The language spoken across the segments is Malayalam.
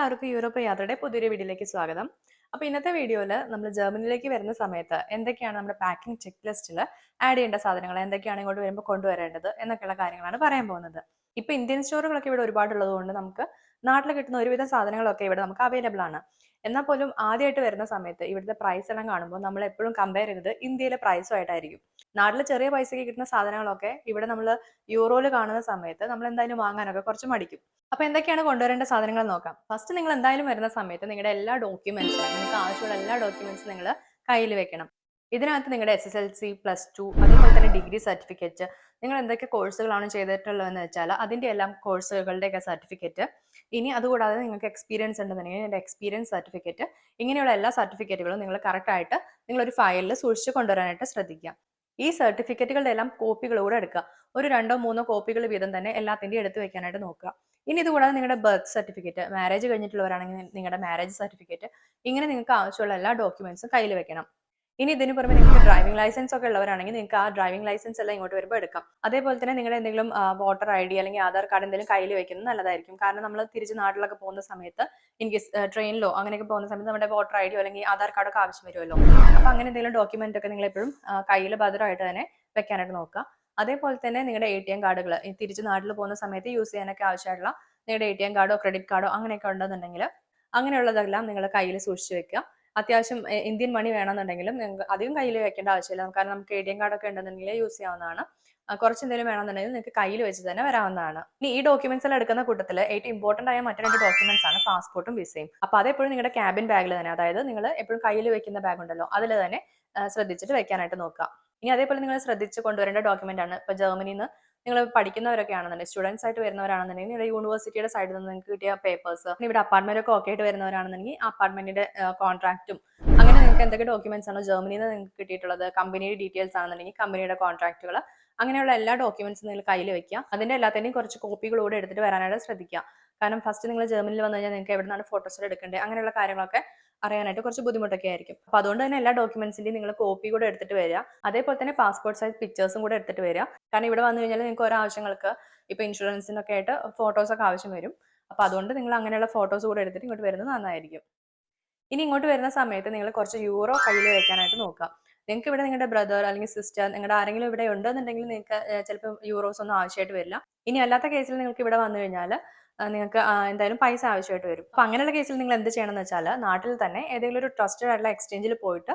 എല്ലാവർക്കും യൂറോപ്പ് യാത്രയുടെ പുതിയൊരു വീഡിയോയിലേക്ക് സ്വാഗതം. അപ്പോൾ ഇന്നത്തെ വീഡിയോയിൽ നമ്മൾ ജർമ്മനിയിലേക്ക് വരുന്ന സമയത്ത് എന്തൊക്കെയാണ് നമ്മുടെ പാക്കിംഗ് ചെക്ക് ലിസ്റ്റിൽ ആഡ് ചെയ്യേണ്ട സാധനങ്ങൾ, എന്തൊക്കെയാണ് ഇങ്ങോട്ട് വരുമ്പോൾ കൊണ്ടുവരേണ്ടത് എന്നൊക്കെയുള്ള കാര്യങ്ങളാണ് പറയാൻ പോകുന്നത്. ഇപ്പോൾ ഇന്ത്യൻ സ്റ്റോറുകളൊക്കെ ഇവിടെ ഒരുപാടുള്ളത് കൊണ്ട് നമുക്ക് നാട്ടിൽ കിട്ടുന്ന ഒരുവിധ സാധനങ്ങളൊക്കെ ഇവിടെ നമുക്ക് അവൈലബിൾ ആണ്. എന്നാൽ പോലും ആദ്യമായിട്ട് വരുന്ന സമയത്ത് ഇവിടുത്തെ പ്രൈസ് എല്ലാം കാണുമ്പോൾ നമ്മൾ എപ്പോഴും കമ്പയർ ചെയ്യുന്നത് ഇന്ത്യയിലെ പ്രൈസുമായിട്ടായിരിക്കും. നാട്ടിൽ ചെറിയ പൈസയ്ക്ക് കിട്ടുന്ന സാധനങ്ങളൊക്കെ ഇവിടെ നമ്മൾ യൂറോയിൽ കാണുന്ന സമയത്ത് നമ്മൾ എന്തായാലും വാങ്ങാനൊക്കെ കുറച്ച് മടിക്കും. അപ്പോൾ എന്തൊക്കെയാണ് കൊണ്ടുവരേണ്ട സാധനങ്ങൾ നോക്കാം. ഫസ്റ്റ് നിങ്ങൾ എന്തായാലും വരുന്ന സമയത്ത് നിങ്ങളുടെ എല്ലാ ഡോക്യുമെന്റ്സും, നിങ്ങൾക്ക് ആവശ്യമുള്ള എല്ലാ ഡോക്യുമെന്റ്സും നിങ്ങൾ കയ്യിൽ വെക്കണം. ഇതിനകത്ത് നിങ്ങളുടെ SSLC, +2, അതുപോലെ തന്നെ ഡിഗ്രി സർട്ടിഫിക്കറ്റ്, നിങ്ങൾ എന്തൊക്കെ കോഴ്സുകളാണ് ചെയ്തിട്ടുള്ളതെന്ന് വെച്ചാൽ അതിൻ്റെ എല്ലാം കോഴ്സുകളുടെയൊക്കെ സർട്ടിഫിക്കറ്റ്, ഇനി അതുകൂടാതെ നിങ്ങൾക്ക് എക്സ്പീരിയൻസ് ഉണ്ടെന്നുണ്ടെങ്കിൽ എൻ്റെ എക്സ്പീരിയൻസ് സർട്ടിഫിക്കറ്റ്, ഇങ്ങനെയുള്ള എല്ലാ സർട്ടിഫിക്കറ്റുകളും നിങ്ങൾ കറക്റ്റായിട്ട് നിങ്ങളൊരു ഫയലിൽ സൂക്ഷിച്ച് കൊണ്ടുവരാനായിട്ട് ശ്രദ്ധിക്കുക. ഈ സർട്ടിഫിക്കറ്റുകളുടെ എല്ലാം കോപ്പികളൂടെ എടുക്കുക. ഒരു 2-3 കോപ്പികൾ വീതം തന്നെ എല്ലാത്തിൻ്റെയും എടുത്ത് വെക്കാനായിട്ട് നോക്കുക. ഇനി ഇതുകൂടാതെ നിങ്ങളുടെ ബർത്ത് സർട്ടിഫിക്കറ്റ്, മാരേജ് കഴിഞ്ഞിട്ടുള്ളവരാണെങ്കിൽ നിങ്ങളുടെ മാരേജ് സർട്ടിഫിക്കറ്റ്, ഇങ്ങനെ നിങ്ങൾക്ക് ആവശ്യമുള്ള എല്ലാ ഡോക്യുമെന്റ്സും കയ്യിൽ വെക്കണം. ഇനി ഇതിന് പുറമെ നിങ്ങൾക്ക് ഡ്രൈവിംഗ് ലൈസൻസ് ഒക്കെ ഉള്ളവരാണെങ്കിൽ നിങ്ങൾക്ക് ആ ഡ്രൈവിംഗ് ലൈസൻസ് എല്ലാം ഇങ്ങോട്ട് വരുമ്പോൾ എടുക്കാം. അതേപോലെ തന്നെ നിങ്ങളുടെ എന്തെങ്കിലും വോട്ടർ ID അല്ലെങ്കിൽ ആധാർ കാർഡ് എന്തെങ്കിലും കയ്യിൽ വെക്കുന്നത് നല്ലതായിരിക്കും. കാരണം നമ്മൾ തിരിച്ച് നാട്ടിലൊക്കെ പോകുന്ന സമയത്ത് ഇൻകേസ് ട്രെയിനിലോ അങ്ങനെയൊക്കെ പോകുന്ന സമയത്ത് നമ്മുടെ വോട്ടർ ID അല്ലെങ്കിൽ ആധാർ കാർഡൊക്കെ ആവശ്യം വരുമല്ലോ. അപ്പോൾ അങ്ങനെ എന്തെങ്കിലും ഡോക്യുമെന്റ് ഒക്കെ നിങ്ങൾ എപ്പോഴും കയ്യിൽ ഭദ്രമായിട്ട് തന്നെ വെക്കാനായിട്ട് നോക്കുക. അതേപോലെ തന്നെ നിങ്ങളുടെ ATM കാർഡുകൾ തിരിച്ച് നാട്ടിൽ പോകുന്ന സമയത്ത് യൂസ് ചെയ്യാനൊക്കെ ആവശ്യമായിട്ടുള്ള നിങ്ങളുടെ ATM കാർഡോ ക്രെഡിറ്റ് കാർഡോ അങ്ങനെയൊക്കെ ഉണ്ടെന്നുണ്ടെങ്കിൽ അങ്ങനെയുള്ളതെല്ലാം നിങ്ങൾ കയ്യിൽ സൂക്ഷിച്ച് വെക്കുക. അത്യാവശ്യം ഇന്ത്യൻ മണി വേണമെന്നുണ്ടെങ്കിലും നിങ്ങൾക്ക് അധികം കയ്യിൽ വെക്കേണ്ട ആവശ്യമില്ല. കാരണം നമുക്ക് ATM കാർഡൊക്കെ ഉണ്ടെന്നുണ്ടെങ്കിൽ യൂസ് ചെയ്യാവുന്നതാണ്. കുറച്ച് എന്തെങ്കിലും വേണമെന്നുണ്ടെങ്കിൽ നിങ്ങൾക്ക് കയ്യിൽ വെച്ച് തന്നെ വരാവുന്നതാണ്. ഇനി ഈ ഡോക്യുമെന്റ്സ് എല്ലാം എടുക്കുന്ന കൂട്ടത്തിൽ ഏറ്റവും ഇമ്പോർട്ടന്റ് ആയ മറ്റു 2 ഡോക്യുമെന്റ്സ് ആണ് പാസ്പോർട്ടും വിസയും. അപ്പോൾ അതെപ്പോഴും നിങ്ങളുടെ ക്യാബിൻ ബാഗിൽ തന്നെ, അതായത് നിങ്ങൾ എപ്പോഴും കയ്യിൽ വെക്കുന്ന ബാഗ് ഉണ്ടല്ലോ അതിൽ തന്നെ ശ്രദ്ധിച്ചിട്ട് വെക്കാനായിട്ട് നോക്കുക. ഇനി അതേപോലെ നിങ്ങൾ ശ്രദ്ധിച്ച് കൊണ്ടുവരേണ്ട ഡോക്യുമെന്റ് ആണ്, ഇപ്പോൾ ജർമ്മനിയിൽ നിന്ന് നിങ്ങൾ പഠിക്കുന്നവരൊക്കെ ആണെന്നുണ്ടെങ്കിൽ, സ്റ്റുഡൻസ് ആയിട്ട് വരുന്നവരാണെന്നുണ്ടെങ്കിൽ നിങ്ങളുടെ യൂണിവേഴ്സിറ്റിയുടെ സൈഡിൽ നിന്ന് നിങ്ങൾക്ക് കിട്ടിയ പേപ്പേഴ്സ്, ഇവിടെ അപ്പാർട്ട്മെന്റ് ഒക്കെ ആയിട്ട് വരുന്നവരാണെന്നുണ്ടെങ്കിൽ അപ്പാർട്ട്മെന്റിന്റെ കോൺട്രാക്റ്റും, അങ്ങനെ നിങ്ങൾക്ക് എന്തൊക്കെ ഡോക്യുമെന്റ്സ് ആണോ ജർമ്മനിയിൽ നിന്ന് നിങ്ങൾക്ക് കിട്ടിയിട്ടുള്ളത്, കമ്പനിയുടെ ഡീറ്റെയിൽസ് ആണെന്നുണ്ടെങ്കിൽ കമ്പനിയുടെ കോൺട്രാക്റ്റുകൾ, അങ്ങനെയുള്ള എല്ലാ ഡോക്യുമെന്റ്സും നിങ്ങൾ കയ്യിൽ വെക്കുക. അതിന്റെ എല്ലാത്തിൻ്റെയും കുറച്ച് കോപ്പികളൂടെ എടുത്തിട്ട് വരാനായിട്ട് ശ്രദ്ധിക്കുക. കാരണം ഫസ്റ്റ് നിങ്ങൾ ജർമ്മനിയിൽ വന്നു കഴിഞ്ഞാൽ നിങ്ങൾക്ക് എവിടെ നിന്നാണ് ഫോട്ടോസ് എടുക്കേണ്ടത്, അങ്ങനെയുള്ള കാര്യങ്ങളൊക്കെ അറിയാനായിട്ട് കുറച്ച് ബുദ്ധിമുട്ടൊക്കെ ആയിരിക്കും. അപ്പോൾ അതുകൊണ്ട് തന്നെ എല്ലാ ഡോക്യുമെന്റ്സിന്റെയും നിങ്ങൾ കോപ്പി കൂടെ എടുത്തിട്ട് വരിക. അതേപോലെ തന്നെ പാസ്പോർട്ട് സൈസ് പിക്ചേഴ്സും കൂടെ എടുത്തിട്ട് വരിക. കാരണം ഇവിടെ വന്നു കഴിഞ്ഞാൽ നിങ്ങൾക്ക് ഓരോ ആവശ്യങ്ങൾക്ക്, ഇപ്പോൾ ഇൻഷുറൻസിനൊക്കെ ആയിട്ട് ഫോട്ടോസൊക്കെ ആവശ്യം വരും. അപ്പോൾ അതുകൊണ്ട് നിങ്ങൾ അങ്ങനെയുള്ള ഫോട്ടോസ് കൂടെ എടുത്തിട്ട് ഇങ്ങോട്ട് വരുന്നത് നന്നായിരിക്കും. ഇനി ഇങ്ങോട്ട് വരുന്ന സമയത്ത് നിങ്ങൾ കുറച്ച് യൂറോ കയ്യിൽ വെക്കാനായിട്ട് നോക്കുക. നിങ്ങൾക്ക് ഇവിടെ നിങ്ങളുടെ ബ്രദർ അല്ലെങ്കിൽ സിസ്റ്റർ, നിങ്ങളുടെ ആരെങ്കിലും ഇവിടെ ഉണ്ടെന്നുണ്ടെങ്കിൽ നിങ്ങൾക്ക് ചിലപ്പോൾ യൂറോസ് ഒന്നും ആവശ്യമായിട്ട് വരില്ല. ഇനി അല്ലാത്ത കേസിൽ നിങ്ങൾക്ക് ഇവിടെ വന്നു കഴിഞ്ഞാൽ നിങ്ങൾക്ക് എന്തായാലും പൈസ ആവശ്യമായിട്ട് വരും. അപ്പോൾ അങ്ങനെയുള്ള കേസിൽ നിങ്ങൾ എന്ത് ചെയ്യണം എന്ന് വെച്ചാൽ നാട്ടിൽ തന്നെ ഏതെങ്കിലും ഒരു ട്രസ്റ്റഡ് ആയിട്ടുള്ള എക്സ്ചേഞ്ചിൽ പോയിട്ട്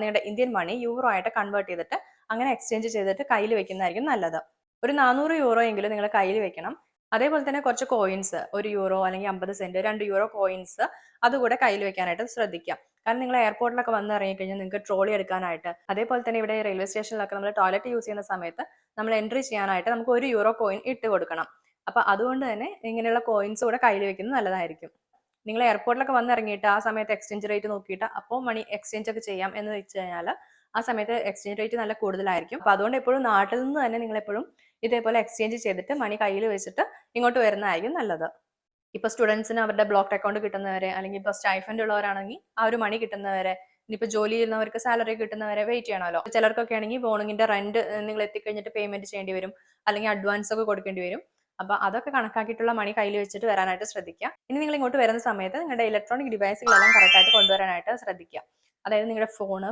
നിങ്ങളുടെ ഇന്ത്യൻ മണി യൂറോ ആയിട്ട് കൺവേർട്ട് ചെയ്തിട്ട് അങ്ങനെ എക്സ്ചേഞ്ച് ചെയ്തിട്ട് കയ്യിൽ വെക്കുന്നതായിരിക്കും നല്ലത്. ഒരു 400 യൂറോ എങ്കിലും നിങ്ങൾ കയ്യിൽ വെക്കണം. അതേപോലെ തന്നെ കുറച്ച് കോയിൻസ്, 1 യൂറോ അല്ലെങ്കിൽ 50 സെന്റ്, 2 യൂറോ കോയിൻസ് അതുകൂടെ കയ്യിൽ വെക്കാനായിട്ട് ശ്രദ്ധിക്കാം. കാരണം നിങ്ങൾ എയർപോർട്ടിലൊക്കെ വന്ന് ഇറങ്ങിക്കഴിഞ്ഞാൽ നിങ്ങൾക്ക് ട്രോളി എടുക്കാനായിട്ട്, അതേപോലെ തന്നെ ഇവിടെ റെയിൽവേ സ്റ്റേഷനിലൊക്കെ നമ്മൾ ടോയ്ലറ്റ് യൂസ് ചെയ്യുന്ന സമയത്ത് നമ്മൾ എൻട്രി ചെയ്യാനായിട്ട് നമുക്ക് 1 യൂറോ കോയിൻ ഇട്ട് കൊടുക്കണം. അപ്പോൾ അതുകൊണ്ട് തന്നെ ഇങ്ങനെയുള്ള കോയിൻസ് കൂടെ കയ്യിൽ വെക്കുന്നത് നല്ലതായിരിക്കും. നിങ്ങൾ എയർപോർട്ടിലൊക്കെ വന്ന് ഇറങ്ങിയിട്ട് ആ സമയത്ത് എക്സ്ചേഞ്ച് റേറ്റ് നോക്കിയിട്ട് അപ്പോൾ മണി എക്സ്ചേഞ്ച് ഒക്കെ ചെയ്യാം എന്ന് വെച്ച് കഴിഞ്ഞാൽ ആ സമയത്ത് എക്സ്ചേഞ്ച് റേറ്റ് നല്ല കൂടുതലായിരിക്കും. അപ്പോൾ അതുകൊണ്ട് എപ്പോഴും നാട്ടിൽ നിന്ന് തന്നെ നിങ്ങൾ എപ്പോഴും ഇതേപോലെ എക്സ്ചേഞ്ച് ചെയ്തിട്ട് മണി കയ്യിൽ വെച്ചിട്ട് ഇങ്ങോട്ട് വരുന്നതായിരിക്കും നല്ലത്. ഇപ്പോൾ സ്റ്റുഡൻസിന് അവരുടെ ബ്ലോക്ക്ഡ് അക്കൗണ്ട് കിട്ടുന്നവരെ, അല്ലെങ്കിൽ ഇപ്പോൾ സ്റ്റൈഫൻഡ് ഉള്ളവരാണെങ്കിൽ ആ ഒരു മണി കിട്ടുന്നവരെ, ഇനിയിപ്പോൾ ജോലി ചെയ്യുന്നവർക്ക് സാലറി കിട്ടുന്നവരെ വെയിറ്റ് ചെയ്യണമല്ലോ. ചിലർക്കൊക്കെ ആണെങ്കിൽ മോർണിംഗിന്റെ റെന്റ് നിങ്ങൾ എത്തിക്കഴിഞ്ഞിട്ട് പേയ്മെന്റ് ചെയ്യേണ്ടി വരും, അല്ലെങ്കിൽ അഡ്വാൻസ് ഒക്കെ കൊടുക്കേണ്ടി വരും. അപ്പോൾ അതൊക്കെ കണക്കാക്കിയിട്ടുള്ള മണി കയ്യിൽ വെച്ചിട്ട് വരാനായിട്ട് ശ്രദ്ധിക്കുക. ഇനി നിങ്ങൾ ഇങ്ങോട്ട് വരുന്ന സമയത്ത് നിങ്ങളുടെ ഇലക്ട്രോണിക് ഡിവൈസുകളെല്ലാം കറക്റ്റായിട്ട് കൊണ്ടുവരാനായിട്ട് ശ്രദ്ധിക്കുക. അതായത് നിങ്ങളുടെ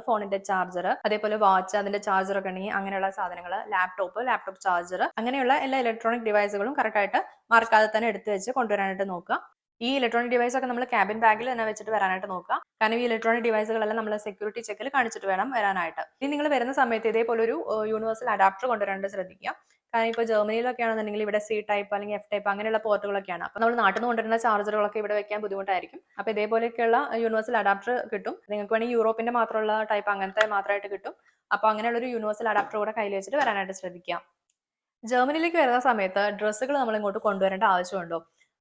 ഫോണിന്റെ ചാർജർ, അതേപോലെ വാച്ച്, അതിന്റെ ചാർജർ ഒക്കെ ഉണ്ടെങ്കിൽ അങ്ങനെയുള്ള സാധനങ്ങൾ, ലാപ്ടോപ്പ് ചാർജർ, അങ്ങനെയുള്ള എല്ലാ ഇലക്ട്രോണിക് ഡിവൈസുകളും കറക്റ്റായിട്ട് മറക്കാതെ തന്നെ എടുത്ത് വെച്ച് കൊണ്ടുവരാനായിട്ട് നോക്കുക. ഈ ഇലക്ട്രോണിക് ഡിവൈസ് ഒക്കെ നമ്മൾ ക്യാബിൻ ബാഗിൽ തന്നെ വെച്ചിട്ട് വരാനായിട്ട് നോക്കുക. കാരണം ഈ ഇലക്ട്രോണിക് ഡിവൈസുകളെല്ലാം നമ്മൾ സെക്യൂരിറ്റി ചെക്കിൽ കാണിച്ചിട്ട് വേണം വരാനായിട്ട്. ഇനി നിങ്ങൾ വരുന്ന സമയത്ത് ഇതേപോലെ ഒരു യൂണിവേഴ്സൽ അഡാപ്റ്റർ കൊണ്ടുവരാനായിട്ട് ശ്രദ്ധിക്കുക. കാരണം ഇപ്പോൾ ജർമ്മനിയിലൊക്കെ ആണെന്നുണ്ടെങ്കിൽ ഇവിടെ C ടൈപ്പ് അല്ലെങ്കിൽ F ടൈപ്പ് അങ്ങനെയുള്ള പോർട്ടുകളൊക്കെയാണ്. അപ്പോൾ നമ്മൾ നാട്ടിൽ നിന്ന് കൊണ്ടുവരുന്ന ചാർജറുകളൊക്കെ ഇവിടെ വെക്കാൻ ബുദ്ധിമുട്ടായിരിക്കും. അപ്പോൾ ഇതേപോലെയൊക്കെയുള്ള യൂണിവേഴ്സൽ അഡാപ്റ്റർ കിട്ടും. നിങ്ങൾക്ക് വേണമെങ്കിൽ യൂറോപ്പിന്റെ മാത്രമുള്ള ടൈപ്പ് അങ്ങനത്തെ മാത്രമായിട്ട് കിട്ടും. അപ്പോൾ അങ്ങനെയുള്ളൊരു യൂണിവേഴ്സൽ അഡാപ്റ്റർ കൂടെ കയ്യിൽ വെച്ചിട്ട് വരാനായിട്ട് ശ്രദ്ധിക്കുക. ജർമ്മനിയിലേക്ക് വരുന്ന സമയത്ത് ഡ്രസ്സുകൾ നമ്മൾ ഇങ്ങോട്ട് കൊണ്ടുവരേണ്ട ആവശ്യമുണ്ടോ?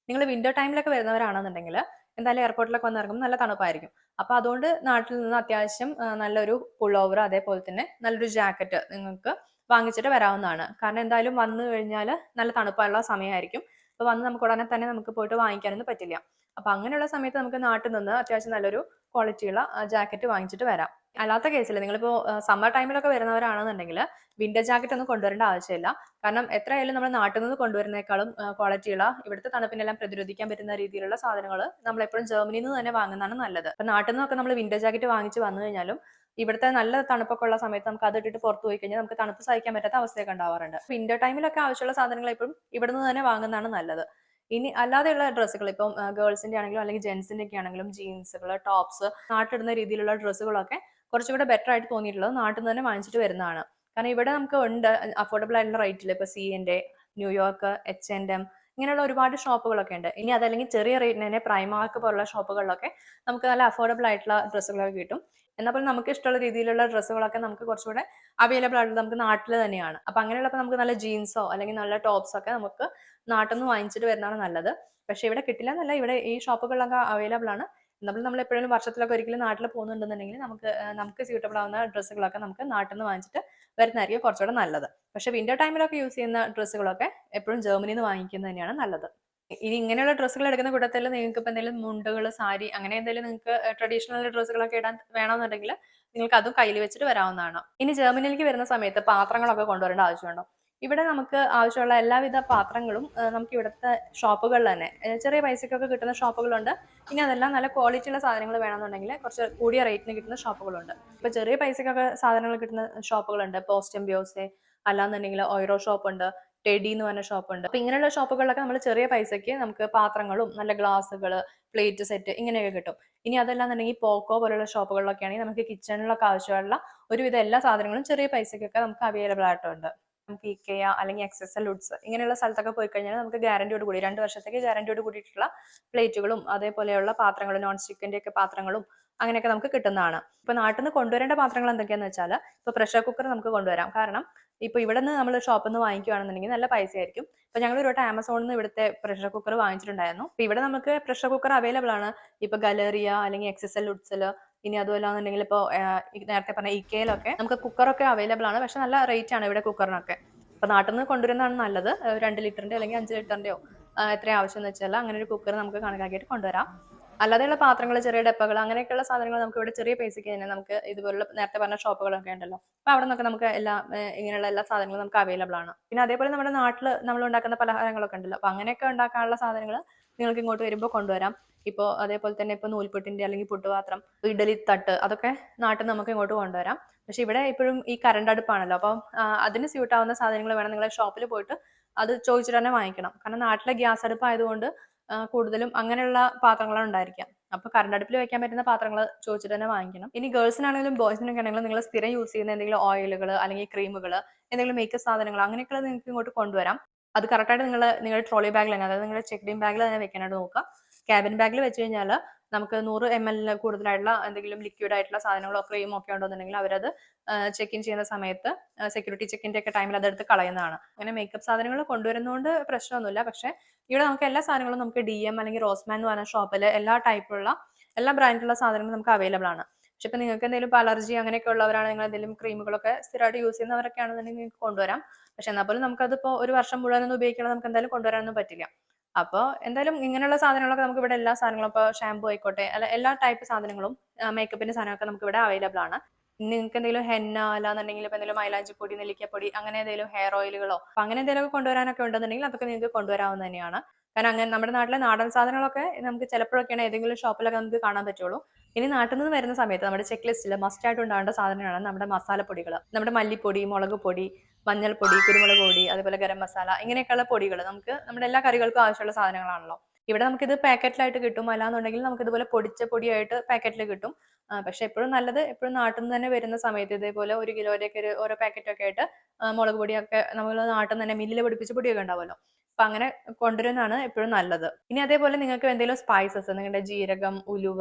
നിങ്ങൾ വിന്റർ ടൈമിലൊക്കെ വരുന്നവരാണെന്നുണ്ടെങ്കിൽ എന്തായാലും എയർപോർട്ടിലൊക്കെ വന്ന് ഇറങ്ങുമ്പോൾ നല്ല തണുപ്പായിരിക്കും. അപ്പോൾ അതുകൊണ്ട് നാട്ടിൽ നിന്ന് അത്യാവശ്യം നല്ലൊരു പുള്ളോവർ, അതേപോലെ തന്നെ നല്ലൊരു ജാക്കറ്റ് നിങ്ങൾക്ക് വാങ്ങിച്ചിട്ട് വരാവുന്നതാണ്. കാരണം എന്തായാലും വന്നു കഴിഞ്ഞാൽ നല്ല തണുപ്പുള്ള സമയമായിരിക്കും. അപ്പോൾ വന്ന് നമുക്ക് ഉടനെ തന്നെ നമുക്ക് പോയിട്ട് വാങ്ങിക്കാനൊന്നും പറ്റില്ല. അപ്പോൾ അങ്ങനെയുള്ള സമയത്ത് നമുക്ക് നാട്ടിൽ നിന്ന് അത്യാവശ്യം നല്ലൊരു ക്വാളിറ്റിയുള്ള ജാക്കറ്റ് വാങ്ങിച്ചിട്ട് വരാം. അല്ലാത്ത കേസിൽ നിങ്ങളിപ്പോൾ സമ്മർ ടൈമിലൊക്കെ വരുന്നവരാണെന്നുണ്ടെങ്കിൽ വിന്റർ ജാക്കറ്റ് ഒന്നും കൊണ്ടുവരേണ്ട ആവശ്യമില്ല. കാരണം എത്രയായാലും നമ്മൾ നാട്ടിൽ നിന്ന് കൊണ്ടുവരുന്നേക്കാളും ക്വാളിറ്റിയുള്ള ഇവിടുത്തെ തണുപ്പിനെല്ലാം പ്രതിരോധിക്കാൻ പറ്റുന്ന രീതിയിലുള്ള സാധനങ്ങൾ നമ്മൾ എപ്പോഴും ജർമ്മനിയിൽ നിന്ന് തന്നെ വാങ്ങുന്നതാണ് നല്ലത്. അപ്പൊ നാട്ടിൽ നിന്നൊക്കെ നമ്മൾ വിന്റർ ജാക്കറ്റ് വാങ്ങിച്ച് വന്നു കഴിഞ്ഞാലും ഇവിടുത്തെ നല്ല തണുപ്പൊക്കെ ഉള്ള സമയത്ത് നമുക്ക് അത് ഇട്ടിട്ട് പുറത്ത് പോയി കഴിഞ്ഞാൽ നമുക്ക് തണുപ്പ് സഹിക്കാൻ പറ്റാത്ത അവസ്ഥയൊക്കെ ഉണ്ടാവാറുണ്ട്. വിന്റർ ടൈമിലൊക്കെ ആവശ്യമുള്ള സാധനങ്ങൾ എപ്പോഴും ഇവിടെ നിന്ന് തന്നെ വാങ്ങുന്നതാണ് നല്ലത്. ഇനി അല്ലാതെയുള്ള ഡ്രസ്സുകൾ ഇപ്പം ഗേൾസിന്റെ ആണെങ്കിലും അല്ലെങ്കിൽ ജെന്റ്സിന്റെ ഒക്കെ ആണെങ്കിലും ജീൻസുകൾ, ടോപ്സ്, നാട്ടിടുന്ന രീതിയിലുള്ള ഡ്രസ്സുകളൊക്കെ കുറച്ചുകൂടെ ബെറ്റർ ആയിട്ട് തോന്നിയിട്ടുള്ളത് നാട്ടിൽ നിന്ന് തന്നെ വാങ്ങിച്ചിട്ട് വരുന്നതാണ്. കാരണം ഇവിടെ നമുക്ക് ഉണ്ട് അഫോർഡബിൾ ആയിട്ടുള്ള റേറ്റിൽ ഇപ്പൊ C&A, ന്യൂയോർക്ക്, H&M ഇങ്ങനെയുള്ള ഒരുപാട് ഷോപ്പുകളൊക്കെ ഉണ്ട്. ഇനി അതല്ലെങ്കിൽ ചെറിയ റേറ്റിന് തന്നെ പ്രൈമാർക്ക് പോലുള്ള ഷോപ്പുകളിലൊക്കെ നമുക്ക് നല്ല അഫോർഡബിൾ ആയിട്ടുള്ള ഡ്രസ്സുകളൊക്കെ കിട്ടും. എന്നാൽ പോലും നമുക്ക് ഇഷ്ടമുള്ള രീതിയിലുള്ള ഡ്രസ്സുകളൊക്കെ നമുക്ക് കുറച്ചുകൂടെ അവൈലബിൾ ആയിട്ടുള്ളത് നമുക്ക് നാട്ടിൽ തന്നെയാണ്. അപ്പൊ അങ്ങനെയുള്ളപ്പോൾ നമുക്ക് നല്ല ജീൻസോ അല്ലെങ്കിൽ നല്ല ടോപ്സ് ഒക്കെ നമുക്ക് നാട്ടിൽ നിന്ന് വാങ്ങിച്ചിട്ട് വരുന്നതാണ് നല്ലത്. പക്ഷെ ഇവിടെ കിട്ടില്ല എന്നല്ല, ഇവിടെ ഈ ഷോപ്പുകളിലൊക്കെ അവൈലബിൾ ആണ്. നമ്മൾ എപ്പോഴും വർഷത്തിലൊക്കെ ഒരിക്കലും നാട്ടിൽ പോകുന്നുണ്ടെന്നുണ്ടെങ്കിൽ നമുക്ക് സ്യൂട്ടബിൾ ആവുന്ന ഡ്രസ്സുകളൊക്കെ നമുക്ക് നാട്ടിൽ നിന്ന് വാങ്ങിച്ചിട്ട് വരുന്നതായിരിക്കും കുറച്ചുകൂടെ നല്ലത്. പക്ഷെ വിന്റർ ടൈമിലൊക്കെ യൂസ് ചെയ്യുന്ന ഡ്രസ്സുകളൊക്കെ എപ്പോഴും ജർമ്മനിയിൽ നിന്ന് വാങ്ങിക്കുന്നത് തന്നെയാണ് നല്ലത്. ഇനി ഇങ്ങനെയുള്ള ഡ്രസ്സുകൾ എടുക്കുന്ന കൂട്ടത്തിൽ നിങ്ങൾക്ക് ഇപ്പൊ എന്തെങ്കിലും മുണ്ടുകൾ, സാരി അങ്ങനെ എന്തെങ്കിലും നിങ്ങൾക്ക് ട്രഡീഷണൽ ഡ്രസ്സുകളൊക്കെ ഇടാൻ വേണമെന്നുണ്ടെങ്കിൽ നിങ്ങൾക്ക് അതും കയ്യിൽ വെച്ചിട്ട് വരാവുന്നതാണ്. ഇനി ജർമ്മനിയിലേക്ക് വരുന്ന സമയത്ത് പാത്രങ്ങളൊക്കെ കൊണ്ടുവരേണ്ട ആവശ്യമുണ്ടോ? ഇവിടെ നമുക്ക് ആവശ്യമുള്ള എല്ലാവിധ പാത്രങ്ങളും നമുക്ക് ഇവിടുത്തെ ഷോപ്പുകളിൽ തന്നെ ചെറിയ പൈസക്കൊക്കെ കിട്ടുന്ന ഷോപ്പുകളുണ്ട്. ഇനി അതെല്ലാം നല്ല ക്വാളിറ്റിയുള്ള സാധനങ്ങൾ വേണമെന്നുണ്ടെങ്കിൽ കുറച്ച് കൂടിയ റേറ്റിന് കിട്ടുന്ന ഷോപ്പുകളുണ്ട്. ഇപ്പൊ ചെറിയ പൈസക്കൊക്കെ സാധനങ്ങൾ കിട്ടുന്ന ഷോപ്പുകളുണ്ട്. പോസ്റ്റ് ബ്യോസെ, അല്ലാന്നുണ്ടെങ്കിൽ ഓയിറോ ഷോപ്പ് ഉണ്ട്, ടെഡി എന്ന് പറഞ്ഞ ഷോപ്പ് ഉണ്ട്. അപ്പൊ ഇങ്ങനെയുള്ള ഷോപ്പുകളിലൊക്കെ നമ്മൾ ചെറിയ പൈസയ്ക്ക് നമുക്ക് പാത്രങ്ങളും നല്ല ഗ്ലാസുകൾ, പ്ലേറ്റ് സെറ്റ് ഇങ്ങനെയൊക്കെ കിട്ടും. ഇനി അതല്ലാന്നുണ്ടെങ്കിൽ പോക്കോ പോലുള്ള ഷോപ്പുകളിലൊക്കെ ആണെങ്കിൽ നമുക്ക് കിച്ചണിലൊക്കെ ആവശ്യമുള്ള ഒരുവിധം എല്ലാ സാധനങ്ങളും ചെറിയ പൈസയ്ക്കൊക്കെ നമുക്ക് അവൈലബിൾ ആയിട്ടുണ്ട്. നമുക്ക് ഇക്കെയ അല്ലെങ്കിൽ XXL വുഡ്സ് ഇങ്ങനെയുള്ള സ്ഥലത്തൊക്കെ പോയി കഴിഞ്ഞാൽ നമുക്ക് ഗ്യാരണ്ടിയോട് കൂടി 2 വർഷത്തേക്ക് ഗ്യാരണ്ടിയോട് കൂടിയിട്ടുള്ള പ്ലേറ്റുകളും അതേപോലെയുള്ള പാത്രങ്ങളും നോൺ സ്റ്റിക്കിന്റെ ഒക്കെ പാത്രങ്ങളും അങ്ങനെയൊക്കെ നമുക്ക് കിട്ടുന്നതാണ്. ഇപ്പൊ നാട്ടിൽ നിന്ന് കൊണ്ടുവരേണ്ട പാത്രങ്ങൾ എന്തൊക്കെയാന്ന് വെച്ചാൽ ഇപ്പൊ പ്രഷർ കുക്കർ നമുക്ക് കൊണ്ടുവരാം. കാരണം ഇപ്പൊ ഇവിടെ നിന്ന് നമ്മൾ ഷോപ്പിൽ നിന്ന് വാങ്ങിക്കുകയാണെന്നുണ്ടെങ്കിൽ നല്ല പൈസ ആയിരിക്കും. ഇപ്പൊ ഞങ്ങൾ ഒരു വട്ടം ആമസോണിൽ നിന്ന് ഇവിടുത്തെ പ്രഷർ കുക്കർ വാങ്ങിച്ചിട്ടുണ്ടായിരുന്നു. ഇപ്പൊ ഇവിടെ നമുക്ക് പ്രഷർ കുക്കർ അവൈലബിൾ ആണ്. ഇപ്പൊ ഗലേറിയ അല്ലെങ്കിൽ XXL വുഡ്സിൽ, ഇനി അതുമല്ലാന്നുണ്ടെങ്കിൽ ഇപ്പോൾ നേരത്തെ പറഞ്ഞ ഇക്കയിലൊക്കെ നമുക്ക് കുക്കറൊക്കെ അവൈലബിൾ ആണ്. പക്ഷെ നല്ല റേറ്റ് ആണ് ഇവിടെ കുക്കറിനൊക്കെ. അപ്പൊ നാട്ടിൽ നിന്ന് കൊണ്ടുവരുന്നതാണ് നല്ലത്. 2 ലിറ്ററിന്റെ അല്ലെങ്കിൽ 5 ലിറ്ററിന്റെയോ എത്ര ആവശ്യം എന്ന് വെച്ചാൽ അങ്ങനെ ഒരു കുക്കർ നമുക്ക് കണക്കാക്കിയിട്ട് കൊണ്ടുവരാം. അല്ലാതെയുള്ള പാത്രങ്ങൾ, ചെറിയ ഡപ്പകൾ അങ്ങനെയൊക്കെയുള്ള സാധനങ്ങൾ നമുക്ക് ഇവിടെ ചെറിയ പൈസയ്ക്ക് തന്നെ നമുക്ക് ഇതുപോലുള്ള നേരത്തെ പറഞ്ഞ ഷോപ്പുകളൊക്കെ ഉണ്ടല്ലോ. അപ്പൊ അവിടെ നിന്നൊക്കെ നമുക്ക് ഇങ്ങനെയുള്ള എല്ലാ സാധനങ്ങളും നമുക്ക് അവൈലബിൾ ആണ്. പിന്നെ അതേപോലെ നമ്മുടെ നാട്ടിൽ നമ്മൾ ഉണ്ടാക്കുന്ന പലഹാരങ്ങളൊക്കെ ഉണ്ടല്ലോ. അപ്പൊ അങ്ങനെയൊക്കെ ഉണ്ടാക്കാനുള്ള സാധനങ്ങൾ നിങ്ങൾക്ക് ഇങ്ങോട്ട് വരുമ്പോൾ കൊണ്ടുവരാം. ഇപ്പോൾ അതേപോലെ തന്നെ ഇപ്പൊ നൂൽപുട്ടിന്റെ അല്ലെങ്കിൽ പുട്ടുപാത്രം, ഇഡലി തട്ട് അതൊക്കെ നാട്ടിൽ നമുക്ക് ഇങ്ങോട്ട് കൊണ്ടുവരാം. പക്ഷെ ഇവിടെ ഇപ്പോഴും ഈ കറണ്ട് അടുപ്പാണല്ലോ. അപ്പം അതിന് സ്യൂട്ട് ആവുന്ന സാധനങ്ങൾ വേണം നിങ്ങൾ ഷോപ്പിൽ പോയിട്ട് അത് ചോദിച്ചിട്ട് തന്നെ വാങ്ങിക്കണം. കാരണം നാട്ടിലെ ഗ്യാസ് അടുപ്പ് ആയതുകൊണ്ട് കൂടുതലും അങ്ങനെയുള്ള പാത്രങ്ങളാണ് ഉണ്ടായിരിക്കാം. അപ്പൊ കറണ്ട് അടുപ്പിൽ വെക്കാൻ പറ്റുന്ന പാത്രങ്ങൾ ചോദിച്ചിട്ട് തന്നെ വാങ്ങിക്കണം. ഇനി ഗേൾസിനാണെങ്കിലും ബോയ്സിനൊക്കെ ആണെങ്കിലും നിങ്ങൾ സ്ഥിരം യൂസ് ചെയ്യുന്ന എന്തെങ്കിലും ഓയിലുകൾ അല്ലെങ്കിൽ ക്രീമുകൾ, എന്തെങ്കിലും മേക്കപ്പ് സാധനങ്ങൾ അങ്ങനെയൊക്കെയുള്ള നിങ്ങൾക്ക് ഇങ്ങോട്ട് കൊണ്ടുവരാം. അത് കറക്റ്റായിട്ട് നിങ്ങളുടെ ട്രോളി ബാഗിൽ തന്നെ, അതായത് നിങ്ങളുടെ ചെക്ക് ഇൻ ബാഗിൽ തന്നെ വെക്കാനായിട്ട് നോക്കുക. ക്യാബിൻ ബാഗിൽ വെച്ച് കഴിഞ്ഞാൽ നമുക്ക് 100 ml കൂടുതലായിട്ടുള്ള എന്തെങ്കിലും ലിക്വിഡ് ആയിട്ടുള്ള സാധനങ്ങളോ ക്രീമോ ഒക്കെ ഉണ്ടെന്നുണ്ടെങ്കിൽ അവരത് ചെക്ക് ഇൻ ചെയ്യുന്ന സമയത്ത് സെക്യൂരിറ്റി ചെക്കിന്റെ ഒക്കെ ടൈമിൽ അതെടുത്ത് കളയുന്നതാണ്. അങ്ങനെ മേക്കപ്പ് സാധനങ്ങൾ കൊണ്ടുവരുന്നതുകൊണ്ട് പ്രശ്നമൊന്നുമില്ല. പക്ഷെ ഇവിടെ നമുക്ക് എല്ലാ സാധനങ്ങളും നമുക്ക് DM അല്ലെങ്കിൽ റോസ്മാൻ എന്ന് പറഞ്ഞ ഷോപ്പിൽ എല്ലാ ടൈപ്പുള്ള എല്ലാ ബ്രാൻഡിലുള്ള സാധനങ്ങളും നമുക്ക് അവൈലബിൾ ആണ്. പക്ഷെ ഇപ്പൊ നിങ്ങൾക്ക് എന്തെങ്കിലും അലർജി അങ്ങനെയൊക്കെ ഉള്ളവരാണ്, നിങ്ങൾ എന്തെങ്കിലും ക്രീമുകളൊക്കെ സ്ഥിരമായിട്ട് യൂസ് ചെയ്യുന്നവരൊക്കെ ആണെന്നുണ്ടെങ്കിൽ നിങ്ങൾക്ക് കൊണ്ടുവരാം. പക്ഷെ എന്നാൽ പോലും നമുക്കതിപ്പോൾ ഒരു വർഷം മുഴുവനൊന്നും ഉപയോഗിക്കണം നമുക്ക് എന്തായാലും കൊണ്ടുവരാനൊന്നും പറ്റില്ല. അപ്പോൾ എന്തായാലും ഇങ്ങനെയുള്ള സാധനങ്ങളൊക്കെ നമുക്ക് ഇവിടെ എല്ലാ സാധനങ്ങളും ഇപ്പോൾ ഷാമ്പു ആയിക്കോട്ടെ അല്ല എല്ലാ ടൈപ്പ് സാധനങ്ങളും മേക്കപ്പിന്റെ സാധനമൊക്കെ നമുക്ക് ഇവിടെ അവൈലബിൾ ആണ്. ഇനി നിങ്ങൾക്ക് എന്തെങ്കിലും ഹെന്ന അല്ലാന്നുണ്ടെങ്കിൽ ഇപ്പൊ എന്തെങ്കിലും മൈലാഞ്ചിപ്പൊടി, നെല്ലിക്കപ്പൊടി അങ്ങനെ എന്തെങ്കിലും ഹെയർ ഓയിലുകളോ അപ്പൊ അങ്ങനെ എന്തെങ്കിലും കൊണ്ടുവരാനൊക്കെ ഉണ്ടെന്നുണ്ടെങ്കിൽ അതൊക്കെ നിങ്ങൾക്ക് കൊണ്ടുവരാവുന്ന തന്നെയാണ്. കാരണം അങ്ങനെ നമ്മുടെ നാട്ടിലെ നാടൻ സാധനങ്ങളൊക്കെ നമുക്ക് ചിലപ്പോഴൊക്കെയാണ് ഏതെങ്കിലും ഷോപ്പിലൊക്കെ നമുക്ക് കാണാൻ പറ്റുള്ളൂ. ഇനി നാട്ടിൽ നിന്ന് വരുന്ന സമയത്ത് നമ്മുടെ ചെക്ക് ലിസ്റ്റിൽ മസ്റ്റ് ആയിട്ട് ഉണ്ടാകേണ്ട സാധനങ്ങളാണ് നമ്മുടെ മസാലപ്പൊടികൾ. നമ്മുടെ മല്ലിപ്പൊടി, മുളക് പൊടി, മഞ്ഞൾപ്പൊടി, കുരുമുളക് പൊടി, അതുപോലെ ഗരം മസാല ഇങ്ങനെയൊക്കെയുള്ള പൊടികൾ നമുക്ക് നമ്മുടെ എല്ലാ കറികൾക്കും ആവശ്യമുള്ള സാധനങ്ങളാണല്ലോ. ഇവിടെ നമുക്കിത് പാക്കറ്റിലായിട്ട് കിട്ടും. അല്ലാന്നുണ്ടെങ്കിൽ നമുക്ക് ഇതുപോലെ പൊടിച്ച പൊടിയായിട്ട് പാക്കറ്റിൽ കിട്ടും. പക്ഷെ എപ്പോഴും നല്ലത് എപ്പോഴും നാട്ടിൽ നിന്ന് തന്നെ വരുന്ന സമയത്ത് ഇതേപോലെ 1 കിലോയിലേക്ക് ഓരോ പാക്കറ്റൊക്കെ ആയിട്ട് മുളക് പൊടിയൊക്കെ നമ്മൾ നാട്ടിൽ നിന്ന് തന്നെ മില്ലിൽ പൊടിപ്പിച്ച പൊടിയൊക്കെ ഉണ്ടാവുമല്ലോ. അപ്പൊ അങ്ങനെ കൊണ്ടുവരുന്നതാണ് എപ്പോഴും നല്ലത്. ഇനി അതേപോലെ നിങ്ങൾക്ക് എന്തെങ്കിലും സ്പൈസസ്, നിങ്ങളുടെ ജീരകം, ഉലുവ,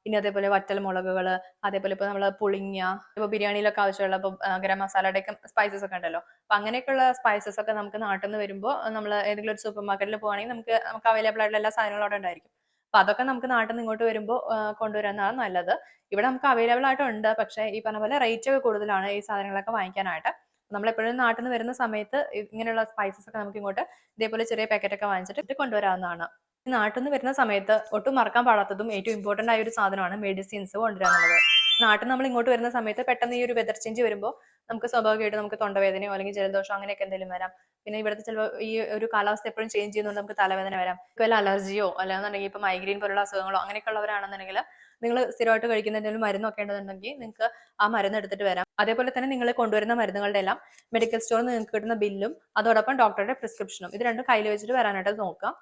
ഇനി അതേപോലെ വറ്റൽ മുളകുകൾ, അതേപോലെ ഇപ്പൊ നമ്മൾ പുളിങ്ങ, ഇപ്പൊ ബിരിയാണിയിലൊക്കെ ആവശ്യമുള്ള ഇപ്പൊ ഗരം മസാലയുടെ ഒക്കെ സ്പൈസസ് ഒക്കെ ഉണ്ടല്ലോ. അപ്പൊ അങ്ങനെയൊക്കെയുള്ള സ്പൈസസ് ഒക്കെ നമുക്ക് നാട്ടിൽ നിന്ന് വരുമ്പോൾ നമ്മൾ ഏതെങ്കിലും ഒരു സൂപ്പർ മാർക്കറ്റിൽ പോകുകയാണെങ്കിൽ നമുക്ക് അവൈലബിൾ ആയിട്ടുള്ള എല്ലാ സാധനങ്ങളും അവിടെ ഉണ്ടായിരിക്കും. അപ്പൊ അതൊക്കെ നമുക്ക് നാട്ടിൽ നിന്ന് ഇങ്ങോട്ട് വരുമ്പോൾ കൊണ്ടുവരാനാണ് നല്ലത്. ഇവിടെ നമുക്ക് അവൈലബിൾ ആയിട്ടുണ്ട്. പക്ഷെ ഈ പറഞ്ഞ പോലെ റേറ്റ് ഒക്കെ കൂടുതലാണ് ഈ സാധനങ്ങളൊക്കെ വാങ്ങിക്കാനായിട്ട്. നമ്മൾ എപ്പോഴും നാട്ടിൽ നിന്ന് വരുന്ന സമയത്ത് ഇങ്ങനെയുള്ള സ്പൈസസ് ഒക്കെ നമുക്ക് ഇങ്ങോട്ട് ഇതേപോലെ ചെറിയ പാക്കറ്റ് ഒക്കെ വാങ്ങിച്ചിട്ട് കൊണ്ടുവരാവുന്നതാണ്. നാട്ടിൽ നിന്ന് വരുന്ന സമയത്ത് ഒട്ടും മറക്കാൻ പാടാത്തതും ഏറ്റവും ഇമ്പോർട്ടന്റ് ആയ ഒരു സാധനമാണ് മെഡിസിൻസ് കൊണ്ടുവരാന്നുള്ളത്. നാട്ടിൽ നമ്മൾ ഇങ്ങോട്ട് വരുന്ന സമയത്ത് പെട്ടെന്ന് ഈ ഒരു വെതർ ചേഞ്ച് വരുമ്പോൾ നമുക്ക് സ്വാഭാവികമായിട്ട് നമുക്ക് തൊണ്ടവേദനയോ അല്ലെങ്കിൽ ജലദോഷമോ അങ്ങനെയൊക്കെ എന്തെങ്കിലും വരാം. പിന്നെ ഇവിടുത്തെ ചിലപ്പോൾ ഈ ഒരു കാലാവസ്ഥ എപ്പോഴും ചേഞ്ച് ചെയ്യുന്നതുകൊണ്ട് നമുക്ക് തലവേദന വരാം. വല്ല അലർജിയോ അല്ലാന്നുണ്ടെങ്കിൽ ഇപ്പൊ മൈഗ്രെയിൻ പോലുള്ള അസുഖങ്ങളോ അങ്ങനെയൊക്കെ ഉള്ളവരാണെന്നുണ്ടെങ്കിൽ നിങ്ങൾ സ്ഥിരമായിട്ട് കഴിക്കുന്ന എന്തെങ്കിലും മരുന്നൊക്കെ ഉണ്ടെന്നുണ്ടെങ്കിൽ നിങ്ങൾക്ക് ആ മരുന്ന് എടുത്തിട്ട് വരാം. അതേപോലെ തന്നെ നിങ്ങൾ കൊണ്ടുവരുന്ന മരുന്നുകളുടെ എല്ലാം മെഡിക്കൽ സ്റ്റോറിൽ നിങ്ങൾക്ക് കിട്ടുന്ന ബില്ലും അതോടൊപ്പം ഡോക്ടറുടെ പ്രിസ്ക്രിപ്ഷനും ഇത് രണ്ടും കയ്യിൽ വെച്ചിട്ട് വരാനായിട്ട് നോക്കാം.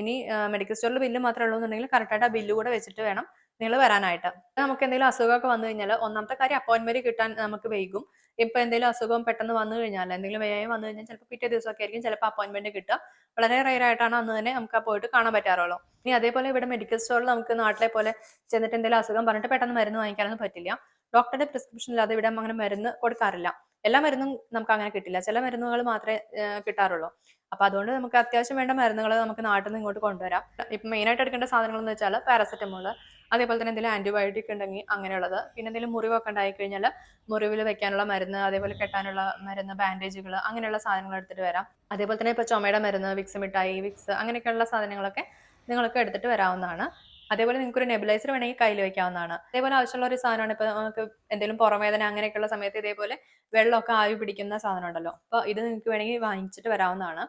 ഇനി മെഡിക്കൽ സ്റ്റോറിൽ ബില്ല് മാത്രമേ ഉള്ളൂ എന്നുണ്ടെങ്കിൽ കറക്റ്റായിട്ട് ആ ബില്ല് കൂടെ വെച്ചിട്ട് വേണം നിങ്ങൾ വരാനായിട്ട്. നമുക്ക് എന്തെങ്കിലും അസുഖമൊക്കെ വന്നു കഴിഞ്ഞാൽ ഒന്നാമത്തെ കാര്യം അപ്പോയിന്റ്മെന്റ് കിട്ടാൻ നമുക്ക് വൈകും. ഇപ്പൊ എന്തെങ്കിലും അസുഖം പെട്ടെന്ന് വന്നു കഴിഞ്ഞാൽ എന്തെങ്കിലും വ്യായാമം വന്നു കഴിഞ്ഞാൽ ചിലപ്പോൾ പിറ്റേ ദിവസമൊക്കെ ആയിരിക്കും ചിലപ്പോൾ അപ്പോയിന്റ്മെന്റ് കിട്ടുക. വളരെ റെയർ ആയിട്ടാണ് അന്ന് തന്നെ നമുക്ക് പോയിട്ട് കാണാൻ പറ്റാറുള്ളൂ. ഇനി അതേപോലെ ഇവിടെ മെഡിക്കൽ സ്റ്റോറിൽ നമുക്ക് നാട്ടിലെ പോലെ ചെന്നിട്ട് എന്തെങ്കിലും അസുഖം പറഞ്ഞിട്ട് പെട്ടെന്ന് മരുന്ന് വാങ്ങിക്കാനൊന്നും പറ്റില്ല. ഡോക്ടറുടെ പ്രിസ്ക്രിപ്ഷൻ ഇല്ലാതെ ഇവിടെ അങ്ങനെ മരുന്ന് കൊടുക്കാറില്ല. എല്ലാ മരുന്നും നമുക്ക് അങ്ങനെ കിട്ടില്ല. ചില മരുന്നുകൾ മാത്രമേ കിട്ടാറുള്ളൂ. അപ്പൊ അതുകൊണ്ട് നമുക്ക് അത്യാവശ്യം വേണ്ട മരുന്നുകൾ നമുക്ക് നാട്ടിൽ നിന്ന് ഇങ്ങോട്ട് കൊണ്ടുവരാം. ഇപ്പൊ മെയിൻ ആയിട്ട് എടുക്കേണ്ട സാധനങ്ങൾ എന്ന് വെച്ചാൽ പാരസെറ്റമോൾ, അതേപോലെ തന്നെ എന്തെങ്കിലും ആന്റിബയോട്ടിക് ഉണ്ടെങ്കിൽ അങ്ങനെയുള്ളത്, പിന്നെ എന്തെങ്കിലും മുറിവൊക്കെ ഉണ്ടായി കഴിഞ്ഞാൽ മുറിവിൽ വെക്കാനുള്ള മരുന്ന്, അതേപോലെ കെട്ടാനുള്ള മരുന്ന്, ബാൻഡേജുകൾ അങ്ങനെയുള്ള സാധനങ്ങൾ എടുത്തിട്ട് വരാം. അതേപോലെ തന്നെ ഇപ്പൊ ചുമയുടെ മരുന്ന്, വിക്സ് മിഠായി, വിക്സ് അങ്ങനെയൊക്കെയുള്ള സാധനങ്ങളൊക്കെ നിങ്ങൾക്ക് എടുത്തിട്ട് വരാവുന്നതാണ്. അതേപോലെ നിങ്ങൾക്ക് ഒരു നെബുലൈസർ വേണമെങ്കിൽ കയ്യിൽ വെക്കാവുന്നതാണ്. അതേപോലെ ആവശ്യമുള്ള ഒരു സാധനമാണ് ഇപ്പൊ നമുക്ക് എന്തെങ്കിലും പുറമേദന അങ്ങനെയൊക്കെയുള്ള സമയത്ത് ഇതേപോലെ വെള്ളമൊക്കെ ആവി പിടിക്കുന്ന സാധനം ഉണ്ടല്ലോ, അപ്പൊ ഇത് നിങ്ങൾക്ക് വേണമെങ്കിൽ വാങ്ങിച്ചിട്ട് വരാവുന്നതാണ്.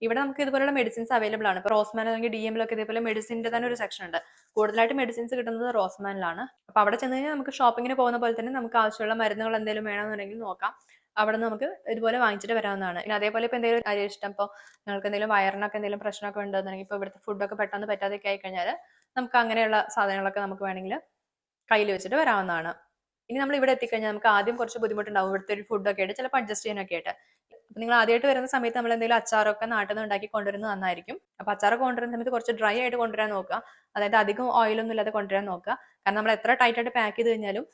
ഇവിടെ നമുക്ക് ഇതുപോലുള്ള മെഡിസിൻസ് അവൈലബിൾ ആണ്. ഇപ്പൊ റോസ്മാൻ അല്ലെങ്കിൽ DMലൊക്കെ ഇതേപോലെ മെഡിസിന്റെ തന്നെ ഒരു സെക്ഷൻ ഉണ്ട്. കൂടുതലായിട്ട് മെഡിസിൻസ് കിട്ടുന്നത് റോസ്മാനിലാണ്. അപ്പൊ അവിടെ ചെന്ന് കഴിഞ്ഞാൽ നമുക്ക് ഷോപ്പിങ്ങിന് പോകുന്ന പോലെ തന്നെ നമുക്ക് ആവശ്യമുള്ള മരുന്നുകൾ എന്തെങ്കിലും വേണമെന്നുണ്ടെങ്കിൽ നോക്കാം. അവിടെ നിന്ന് നമുക്ക് ഇതുപോലെ വാങ്ങിച്ചിട്ട് വരാവുന്നതാണ്. പിന്നെ അതേപോലെ ഇപ്പൊ എന്തെങ്കിലും അരിഷ്ടം, ഇപ്പോൾ നിങ്ങൾക്ക് എന്തെങ്കിലും വയറിനൊക്കെ എന്തെങ്കിലും പ്രശ്നമൊക്കെ ഉണ്ടെന്നുണ്ടെങ്കിൽ ഇപ്പൊ ഇവിടുത്തെ ഫുഡൊക്കെ പെട്ടെന്ന് പറ്റാതെയൊക്കെ ആയി കഴിഞ്ഞാൽ നമുക്ക് അങ്ങനെയുള്ള സാധനങ്ങളൊക്കെ നമുക്ക് വേണമെങ്കിൽ കയ്യിൽ വെച്ചിട്ട് വരാവുന്നതാണ്. ഇനി നമ്മൾ ഇവിടെ എത്തിക്കഴിഞ്ഞാൽ നമുക്ക് ആദ്യം കുറച്ച് ബുദ്ധിമുട്ടുണ്ടാവും ഇവിടുത്തെ ഒരു ഫുഡൊക്കെ ആയിട്ട്, ചിലപ്പോൾ അഡ്ജസ്റ്റ് ചെയ്യാനൊക്കെ ആയിട്ട്. അപ്പൊ നിങ്ങൾ ആദ്യമായിട്ട് വരുന്ന സമയത്ത് നമ്മൾ എന്തെങ്കിലും അച്ചാറൊക്കെ നാട്ടിൽ നിന്ന് ഉണ്ടാക്കി കൊണ്ടുവരുന്നത് നന്നായിരിക്കും. അപ്പൊ അച്ചാറൊക്കെ കൊണ്ടുവരുന്ന സമയത്ത് കുറച്ച് ഡ്രൈ ആയിട്ട് കൊണ്ടുവരാൻ നോക്കുക. അതായത് അധികം ഓയിലൊന്നും ഇല്ലാതെ കൊണ്ടുവരാൻ നോക്കുക. കാരണം നമ്മൾ എത്ര ടൈറ്റ് ആയിട്ട് പാക്ക് ചെയ്ത് കഴിഞ്ഞാലും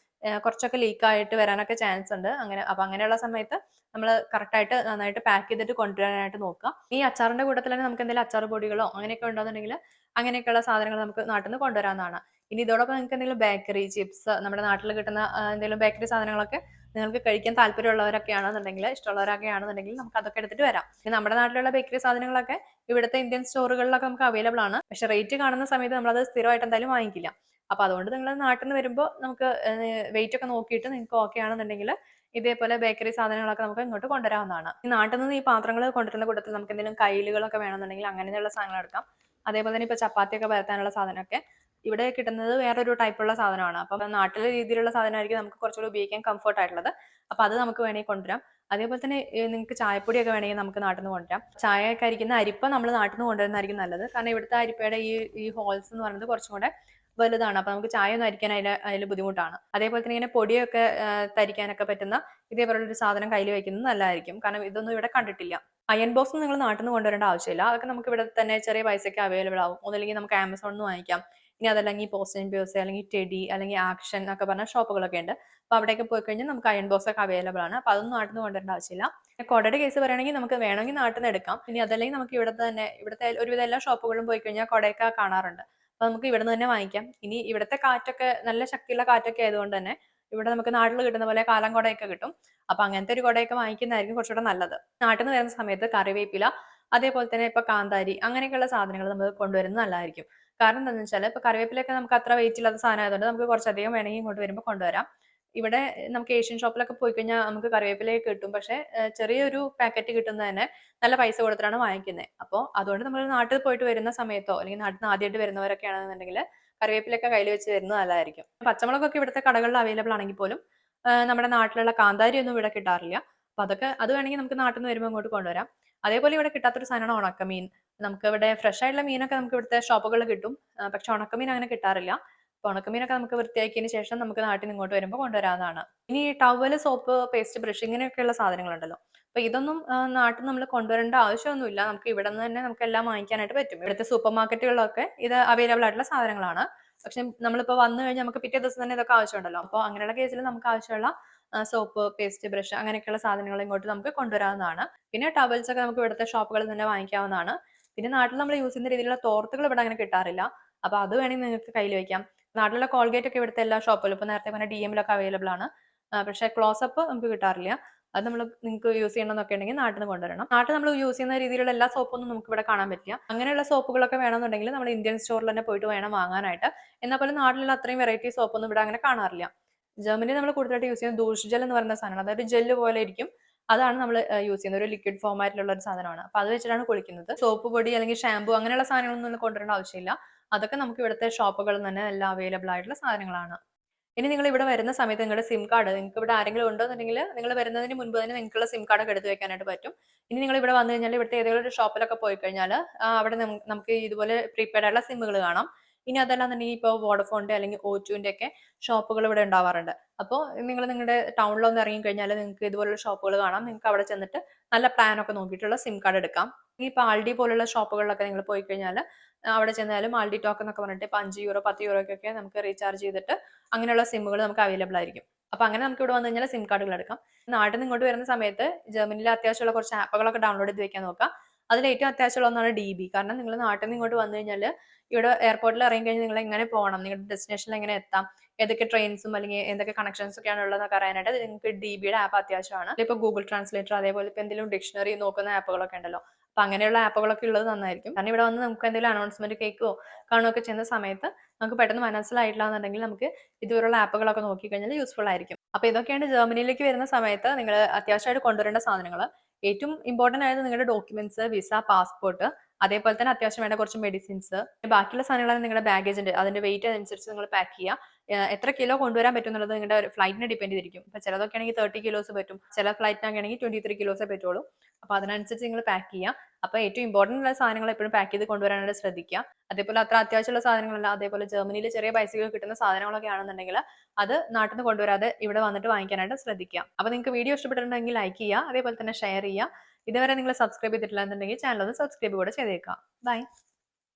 കുറച്ചൊക്കെ ലീക്ക് ആയിട്ട് വരാനൊക്കെ ചാൻസ് ഉണ്ട്. അപ്പൊ അങ്ങനെയുള്ള സമയത്ത് നമ്മൾ കറക്റ്റ് ആയിട്ട് നന്നായിട്ട് പാക്ക് ചെയ്തിട്ട് കൊണ്ടുവരാനായിട്ട് നോക്കുക. ഈ അച്ചാറിന്റെ കൂട്ടത്തിൽ തന്നെ നമുക്ക് എന്തെങ്കിലും അച്ചാർ പൊടികളോ അങ്ങനെയൊക്കെ ഉണ്ടെന്നുണ്ടെങ്കിൽ അങ്ങനെയൊക്കെയുള്ള സാധനങ്ങൾ നമുക്ക് നാട്ടിൽ നിന്ന് കൊണ്ടുവരാവുന്നതാണ്. ഇനി ഇതോടൊപ്പം നിങ്ങൾക്ക് എന്തെങ്കിലും ബേക്കറി, ചിപ്സ്, നമ്മുടെ നാട്ടിൽ കിട്ടുന്ന എന്തെങ്കിലും ബേക്കറി സാധനങ്ങളൊക്കെ നിങ്ങൾക്ക് കഴിക്കാൻ താല്പര്യമുള്ളവരൊക്കെ ആണെന്നുണ്ടെങ്കിൽ, ഇഷ്ടമുള്ളവരൊക്കെ ആണെന്നുണ്ടെങ്കിൽ നമുക്ക് അതൊക്കെ എടുത്തിട്ട് വരാം. ഇനി നമ്മുടെ നാട്ടിലുള്ള ബേക്കറി സാധനങ്ങളൊക്കെ ഇവിടുത്തെ ഇന്ത്യൻ സ്റ്റോറുകളിലൊക്കെ നമുക്ക് അവൈലബിൾ ആണ്. പക്ഷെ റേറ്റ് കാണുന്ന സമയത്ത് നമ്മളത് സ്ഥിരമായിട്ട് എന്തായാലും വാങ്ങിക്കില്ല. അപ്പൊ അതുകൊണ്ട് നിങ്ങൾ നാട്ടിൽ നിന്ന് വരുമ്പോൾ നമുക്ക് വെയിറ്റ് ഒക്കെ നോക്കിയിട്ട് നിങ്ങൾക്ക് ഓക്കെ ആണെന്നുണ്ടെങ്കിൽ ഇതേപോലെ ബേക്കറി സാധനങ്ങളൊക്കെ നമുക്ക് ഇങ്ങോട്ട് കൊണ്ടുവരാവുന്നതാണ്. ഈ നാട്ടിൽ നിന്ന് ഈ പാത്രങ്ങൾ കൊണ്ടുവരുന്ന കൂട്ടത്തിൽ നമുക്ക് എന്തെങ്കിലും കയ്യിലുകളൊക്കെ വേണമെന്നുണ്ടെങ്കിൽ അങ്ങനെയുള്ള സാധനങ്ങൾ എടുക്കാം. അതേപോലെ തന്നെ ഇപ്പൊ ചപ്പാത്തിയൊക്കെ പരത്താനുള്ള സാധനമൊക്കെ ഇവിടെ കിട്ടുന്നത് വേറൊരു ടൈപ്പുള്ള സാധനമാണ്. അപ്പൊ നാട്ടിലെ രീതിയിലുള്ള സാധനമായിരിക്കും നമുക്ക് കുറച്ചുകൂടി ഉപയോഗിക്കാൻ കംഫർട്ട് ആയിട്ടുള്ളത്. അപ്പൊ അത് നമുക്ക് വേണമെങ്കിൽ കൊണ്ടുവരാം. അതേപോലെ തന്നെ നിങ്ങൾക്ക് ചായപ്പൊടിയൊക്കെ വേണമെങ്കിൽ നമുക്ക് നാട്ടിൽ നിന്ന് കൊണ്ടുവരാം. ചായയൊക്കെ അരിക്കുന്ന അരിപ്പ നമ്മൾ നാട്ടിൽ നിന്ന് കൊണ്ടുവരുന്നതായിരിക്കും നല്ലത്. കാരണം ഇവിടുത്തെ അരിപ്പയുടെ ഈ ഹോൾസ് എന്ന് പറയുന്നത് കുറച്ചും കൂടെ വലുതാണ്. അപ്പൊ നമുക്ക് ചായ ഒന്നും അരിക്കാൻ അതിൽ ബുദ്ധിമുട്ടാണ്. അതേപോലെ തന്നെ ഇങ്ങനെ പൊടിയൊക്കെ തരിക്കാനൊക്കെ പറ്റുന്ന ഇതേപോലുള്ള ഒരു സാധനം കയ്യിൽ വെക്കുന്നത് നല്ലതായിരിക്കും. കാരണം ഇതൊന്നും ഇവിടെ കണ്ടിട്ടില്ല. അയൺ ബോക്സ് നിങ്ങൾ നാട്ടിൽ നിന്ന് കൊണ്ടുവരേണ്ട ആവശ്യമില്ല. അതൊക്കെ നമുക്ക് ഇവിടെ തന്നെ ചെറിയ പൈസയ്ക്ക് അവൈലബിൾ ആവും. ഒന്നല്ലെങ്കിൽ നമുക്ക് ആമസോണിൽ നിന്ന് വാങ്ങിക്കാം. ഇനി അതല്ലെങ്കിൽ പോസ്റ്റ് ആൻഡ് പ്യൂസ് അല്ലെങ്കിൽ ടെഡി അല്ലെങ്കിൽ ആക്ഷൻ എന്നൊക്കെ പറഞ്ഞ ഷോപ്പുകളൊക്കെ ഉണ്ട്. അപ്പൊ അവിടെയൊക്കെ പോയി കഴിഞ്ഞാൽ നമുക്ക് അയൺ ബോക്സ് ഒക്കെ അവൈലബിൾ ആണ്. അപ്പൊ അതൊന്നും നാട്ടിൽ നിന്ന് കൊണ്ടുവരേണ്ട ആവശ്യമില്ല. കൊടയുടെ കേസ് പറയുകയാണെങ്കിൽ നമുക്ക് വേണമെങ്കിൽ നാട്ടിൽ നിന്ന് എടുക്കാം. ഇനി അതല്ലെങ്കിൽ നമുക്ക് ഇവിടുത്തെ ഒരുവിധ എല്ലാ ഷോപ്പുകളിലും പോയി കഴിഞ്ഞാൽ കൊടയൊക്കെ കാണാറുണ്ട്. അപ്പൊ നമുക്ക് ഇവിടെ നിന്ന് തന്നെ വാങ്ങിക്കാം. ഇനി ഇവിടുത്തെ കാറ്റൊക്കെ നല്ല ശക്തിയുള്ള കാറ്റൊക്കെ ആയതുകൊണ്ട് തന്നെ ഇവിടെ നമുക്ക് നാട്ടിൽ കിട്ടുന്ന പോലെ കാലം കുടയൊക്കെ കിട്ടും. അപ്പൊ അങ്ങനത്തെ ഒരു കുടയൊക്കെ വാങ്ങിക്കുന്നതായിരിക്കും കുറച്ചുകൂടെ നല്ലത്. നാട്ടിൽ നിന്ന് വരുന്ന സമയത്ത് കറിവേപ്പില, അതേപോലെ തന്നെ ഇപ്പൊ കാന്താരി അങ്ങനെയൊക്കെയുള്ള സാധനങ്ങൾ നമ്മൾ കൊണ്ടുവരുന്നത് നല്ലതായിരിക്കും. കാരണം എന്താണെന്ന് വെച്ചാൽ ഇപ്പൊ കറിവേപ്പിലൊക്കെ നമുക്ക് അത്ര വെയിറ്റ് ഇല്ലാത്ത സാധനം ആയതുകൊണ്ട് നമുക്ക് കുറച്ചധികം വേണമെങ്കിൽ ഇങ്ങോട്ട് വരുമ്പോൾ കൊണ്ടുവരാം. ഇവിടെ നമുക്ക് ഏഷ്യൻ ഷോപ്പിലൊക്കെ പോയി കഴിഞ്ഞാൽ നമുക്ക് കറിവേപ്പിലയൊക്കെ കിട്ടും. പക്ഷെ ചെറിയൊരു പാക്കറ്റ് കിട്ടുന്നത് തന്നെ നല്ല പൈസ കൊടുത്തിട്ടാണ് വാങ്ങിക്കുന്നത്. അപ്പോൾ അതുകൊണ്ട് നമ്മൾ നാട്ടിൽ പോയിട്ട് വരുന്ന സമയത്തോ അല്ലെങ്കിൽ നാട്ടിൽ നിന്ന് ആദ്യമായിട്ട് വരുന്നവരൊക്കെ ആണെന്നുണ്ടെങ്കിൽ കറിവേപ്പിലൊക്കെ കയ്യിൽ വെച്ച് വരുന്നത് നല്ലതായിരിക്കും. പച്ചമുളകൊക്കെ ഇവിടുത്തെ കടകളിൽ അവൈലബിൾ ആണെങ്കിൽ പോലും നമ്മുടെ നാട്ടിലുള്ള കാന്താരി ഒന്നും ഇവിടെ കിട്ടാറില്ല. അപ്പൊ അത് വേണമെങ്കിൽ നമുക്ക് നാട്ടിൽ നിന്ന് വരുമ്പോൾ ഇങ്ങോട്ട് കൊണ്ടുവരാം. അതേപോലെ ഇവിടെ കിട്ടാത്തൊരു സാധനമാണ് ഉണക്കമീൻ. നമുക്ക് ഇവിടെ ഫ്രഷ് ആയിട്ടുള്ള മീനൊക്കെ നമുക്ക് ഇവിടുത്തെ ഷോപ്പുകളിൽ കിട്ടും. പക്ഷെ ഉണക്കമീൻ അങ്ങനെ കിട്ടാറില്ല. അപ്പൊ ഉണക്കമീനൊക്കെ നമുക്ക് വൃത്തിയാക്കിയതിന് ശേഷം നമുക്ക് നാട്ടിൽ നിന്ന് ഇങ്ങോട്ട് വരുമ്പോൾ കൊണ്ടുവരാവുന്നതാണ്. ഇനി ടവല്, സോപ്പ്, പേസ്റ്റ്, ബ്രഷ് ഇങ്ങനെയൊക്കെയുള്ള സാധനങ്ങളുണ്ടല്ലോ, അപ്പൊ ഇതൊന്നും നാട്ടിൽ നമ്മൾ കൊണ്ടുവരേണ്ട ആവശ്യമൊന്നുമില്ല. നമുക്ക് ഇവിടെ നിന്ന് തന്നെ നമുക്ക് എല്ലാം വാങ്ങിക്കാനായിട്ട് പറ്റും. ഇവിടുത്തെ സൂപ്പർ മാർക്കറ്റുകളിലൊക്കെ ഇത് അവൈലബിൾ ആയിട്ടുള്ള സാധനങ്ങളാണ്. പക്ഷെ നമ്മളിപ്പോൾ വന്നു കഴിഞ്ഞാൽ നമുക്ക് പിറ്റേ ദിവസം തന്നെ ഇതൊക്കെ ആവശ്യമുണ്ടല്ലോ. അപ്പോൾ അങ്ങനെയുള്ള കേസിൽ നമുക്ക് ആവശ്യമുള്ള സോപ്പ്, പേസ്റ്റ്, ബ്രഷ് അങ്ങനെയൊക്കെയുള്ള സാധനങ്ങൾ ഇങ്ങോട്ട് നമുക്ക് കൊണ്ടുവരാവുന്നതാണ്. പിന്നെ ടവൽസ് ഒക്കെ നമുക്ക് ഇവിടുത്തെ ഷോപ്പുകളിൽ തന്നെ വാങ്ങിക്കാവുന്നതാണ്. പിന്നെ നാട്ടിൽ നമ്മൾ യൂസ് ചെയ്യുന്ന രീതിയിലുള്ള തോർത്തുകൾ ഇവിടെ അങ്ങനെ കിട്ടാറില്ല. അപ്പൊ അത് വേണമെങ്കിൽ നിങ്ങൾക്ക് കയ്യിൽ വെക്കാം. നാട്ടിലുള്ള കോൾഗേറ്റ് ഒക്കെ ഇവിടുത്തെ എല്ലാ ഷോപ്പിലും ഇപ്പൊ നേരത്തെ പറഞ്ഞ DMലൊക്കെ അവൈലബിൾ ആണ്. പക്ഷെ ക്ലോസപ്പ് നമുക്ക് കിട്ടാറില്ല. അത് നിങ്ങൾക്ക് യൂസ് ചെയ്യണമെന്നൊക്കെ ഉണ്ടെങ്കിൽ നാട്ടിൽ നിന്ന് കൊണ്ടുവരണം. നാട്ടിൽ നമ്മൾ യൂസ് ചെയ്യുന്ന രീതിയിലുള്ള എല്ലാ സോപ്പൊന്നും നമുക്ക് ഇവിടെ കാണാൻ പറ്റില്ല. അങ്ങനെയുള്ള സോപ്പുകളൊക്കെ വേണമെന്നുണ്ടെങ്കിൽ നമ്മൾ ഇന്ത്യൻ സ്റ്റോറിൽ തന്നെ പോയിട്ട് വേണം വാങ്ങാനായിട്ട്. എന്നാൽ പോലും നാട്ടിലുള്ള അത്രയും വെറൈറ്റി സോപ്പൊന്നും ഇവിടെ അങ്ങനെ കാണാറില്ല. ജർമ്മനിയിൽ നമ്മൾ കൂടുതലായിട്ട് യൂസ് ചെയ്യുന്നത് ദൂഷ്ജൽ എന്ന് പറയുന്ന സാധനമാണ്. അതായത് ജെല്ല് പോലെ ഇരിക്കും. അതാണ് നമ്മൾ യൂസ് ചെയ്യുന്നത്. ഒരു ലിക്വിഡ് ഫോമാറ്റിലുള്ള ഒരു സാധനമാണ്. അപ്പോൾ അത് വെച്ചിട്ടാണ് കുളിക്കുന്നത്. സോപ്പ് പൊടി അല്ലെങ്കിൽ ഷാമ്പു അങ്ങനെയുള്ള സാധനങ്ങളൊന്നും കൊണ്ടുവരേണ്ട ആവശ്യമില്ല. അതൊക്കെ നമുക്ക് ഇവിടുത്തെ ഷോപ്പുകളിൽ തന്നെ എല്ലാം അവൈലബിൾ ആയിട്ടുള്ള സാധനങ്ങളാണ്. ഇനി നിങ്ങൾ ഇവിടെ വരുന്ന സമയത്ത് നിങ്ങളുടെ സിം കാർഡ് നിങ്ങൾക്ക് ഇവിടെ ആരെങ്കിലും ഉണ്ടെന്നുണ്ടെങ്കിൽ നിങ്ങൾ വരുന്നതിന് മുൻപ് തന്നെ നിങ്ങൾക്കുള്ള സിം കാർഡ് ഒക്കെ എടുത്ത് വെക്കാനായിട്ട് പറ്റും. ഇനി നിങ്ങൾ ഇവിടെ വന്നു കഴിഞ്ഞാൽ ഇവിടുത്തെ ഏതെങ്കിലും ഒരു ഷോപ്പിലൊക്കെ പോയി കഴിഞ്ഞാൽ അവിടെ നമുക്ക് ഇതുപോലെ പ്രീപെയ്ഡ് ആയിട്ടുള്ള സിമ്മുകൾ കാണാം. ഇനി അതല്ലാന്നുണ്ടെങ്കിൽ ഇപ്പോൾ വോഡഫോണിന്റെ അല്ലെങ്കിൽ O2ന്റെ ഒക്കെ ഷോപ്പുകൾ ഇവിടെ ഉണ്ടാവാറുണ്ട്. അപ്പോൾ നിങ്ങൾ നിങ്ങളുടെ ടൗണിലൊന്ന് ഇറങ്ങി കഴിഞ്ഞാൽ നിങ്ങൾക്ക് ഇതുപോലുള്ള ഷോപ്പുകൾ കാണാം. നിങ്ങൾക്ക് അവിടെ ചെന്നിട്ട് നല്ല പ്ലാൻ ഒക്കെ നോക്കിയിട്ടുള്ള സിം കാർഡ് എടുക്കാം. ഇപ്പോൾ ആൾഡി പോലുള്ള ഷോപ്പുകളിലൊക്കെ നിങ്ങൾ പോയി കഴിഞ്ഞാൽ അവിടെ ചെന്നാലും ആൾഡി ടോക്ക് എന്നൊക്കെ പറഞ്ഞിട്ട് ഇപ്പോൾ 5 യൂറോ 10 യൂറോക്കൊക്കെ നമുക്ക് റീചാർജ് ചെയ്തിട്ട് അങ്ങനെയുള്ള സിമ്മുകൾ നമുക്ക് അവൈലബിൾ ആയിരിക്കും. അപ്പോൾ അങ്ങനെ നമുക്ക് ഇവിടെ വന്നു കഴിഞ്ഞാൽ സിം കാർഡുകൾ എടുക്കാം. നാട്ടിൽ നിന്ന് ഇങ്ങോട്ട് വരുന്ന സമയത്ത് ജർമ്മനിയിൽ അത്യാവശ്യമുള്ള കുറച്ച് ആപ്പുകളൊക്കെ ഡൗൺലോഡ് ചെയ്ത് വെക്കാൻ നോക്കാം. അതിൽ ഏറ്റവും അത്യാവശ്യമുള്ള ഒന്നാണ് DB. കാരണം നിങ്ങൾ നാട്ടിൽ നിന്ന് ഇങ്ങോട്ട് വന്നു കഴിഞ്ഞാൽ ഇവിടെ എയർപോർട്ടിൽ ഇറങ്ങി കഴിഞ്ഞാൽ നിങ്ങൾ എങ്ങനെ പോകണം, നിങ്ങളുടെ ഡെസ്റ്റിനേഷനിൽ എങ്ങനെ എത്താം, ഏതൊക്കെ ട്രെയിൻസും അല്ലെങ്കിൽ എന്തൊക്കെ കണക്ഷൻസ് ഒക്കെയാണ് ഉള്ളതെന്നൊക്കെ അറിയാനായിട്ട് നിങ്ങൾക്ക് DBയുടെ ആപ്പ് അത്യാവശ്യമാണ്. ഇപ്പോൾ ഗൂഗിൾ ട്രാൻസ്ലേറ്റർ അതേപോലെ ഇപ്പോൾ എന്തെങ്കിലും ഡിക്ഷണറി നോക്കുന്ന ആപ്പുകളൊക്കെ ഉണ്ടല്ലോ. അപ്പോൾ അങ്ങനെയുള്ള ആപ്പുകളൊക്കെ ഉള്ളത് നന്നായിരിക്കും. കാരണം ഇവിടെ വന്ന് നമുക്ക് എന്തെങ്കിലും അനൗൺസ്മെന്റ് കേൾക്കുകയോ കാണുകയൊക്കെ ചെയ്യുന്ന സമയത്ത് നമുക്ക് പെട്ടെന്ന് മനസ്സിലായിട്ടില്ല എന്നുണ്ടെങ്കിൽ നമുക്ക് ഇതുപോലുള്ള ആപ്പുകളൊക്കെ നോക്കിക്കഴിഞ്ഞാൽ യൂസ്ഫുൾ ആയിരിക്കും. അപ്പോൾ ഇതൊക്കെയാണ് ജർമ്മനിയിലേക്ക് വരുന്ന സമയത്ത് നിങ്ങൾ അത്യാവശ്യമായിട്ട് കൊണ്ടുവരേണ്ട സാധനങ്ങൾ. ഏറ്റവും ഇമ്പോർട്ടന്റ് ആയത് നിങ്ങളുടെ ഡോക്യുമെന്റ്സ്, വിസ, പാസ്പോർട്ട്, അതേപോലെ തന്നെ അത്യാവശ്യം വേണ്ട കുറച്ച് മെഡിസിൻസ്. ബാക്കിയുള്ള സാധനങ്ങളാണ് നിങ്ങളുടെ ബാഗേജിന്റെ അതിന്റെ വെയിറ്റ് അനുസരിച്ച് നിങ്ങൾ പാക്ക് ചെയ്യുക. എത്ര കിലോ കൊണ്ടുവരാൻ പറ്റും എന്നുള്ളത് നിങ്ങളുടെ ഫ്ലൈറ്റിനെ ഡിപ്പെൻഡ് ചെയ്തിരിക്കും. ഇപ്പൊ ചിലതൊക്കെ ആണെങ്കിൽ 30 കിലോസ് പറ്റും, ചില ഫ്ലൈറ്റിനൊക്കെ ആണെങ്കിൽ 23 കിലോസേ പറ്റുള്ളൂ. അപ്പൊ അതിനനുസരിച്ച് നിങ്ങൾ പാക്ക് ചെയ്യുക. അപ്പൊ ഏറ്റവും ഇമ്പോർട്ടന്റ് ഉള്ള സാധനങ്ങൾ എപ്പോഴും പാക്ക് ചെയ്ത് കൊണ്ടുവരാനായിട്ട് ശ്രദ്ധിക്കുക. അതേപോലെ അത്ര അത്യാവശ്യമുള്ള സാധനങ്ങളല്ല, അതേപോലെ ജർമ്മനിയിൽ ചെറിയ പൈസകൾ കിട്ടുന്ന സാധനങ്ങളൊക്കെ ആണെന്നുണ്ടെങ്കിൽ അത് നാട്ടിൽ നിന്ന് കൊണ്ടുവരാതെ ഇവിടെ വന്നിട്ട് വാങ്ങിക്കാനായിട്ട് ശ്രദ്ധിക്കുക. അപ്പൊ നിങ്ങൾക്ക് വീഡിയോ ഇഷ്ടപ്പെട്ടിട്ടുണ്ടെങ്കിൽ ലൈക്ക് ചെയ്യുക, അതേപോലെ തന്നെ ഷെയർ ചെയ്യുക. ഇതുവരെ നിങ്ങൾ സബ്സ്ക്രൈബ് ചെയ്തിട്ടില്ല എന്നുണ്ടെങ്കിൽ ചാനൽ ഒന്ന് സബ്സ്ക്രൈബ് കൂടെ ചെയ്തേക്കാം. ബൈ.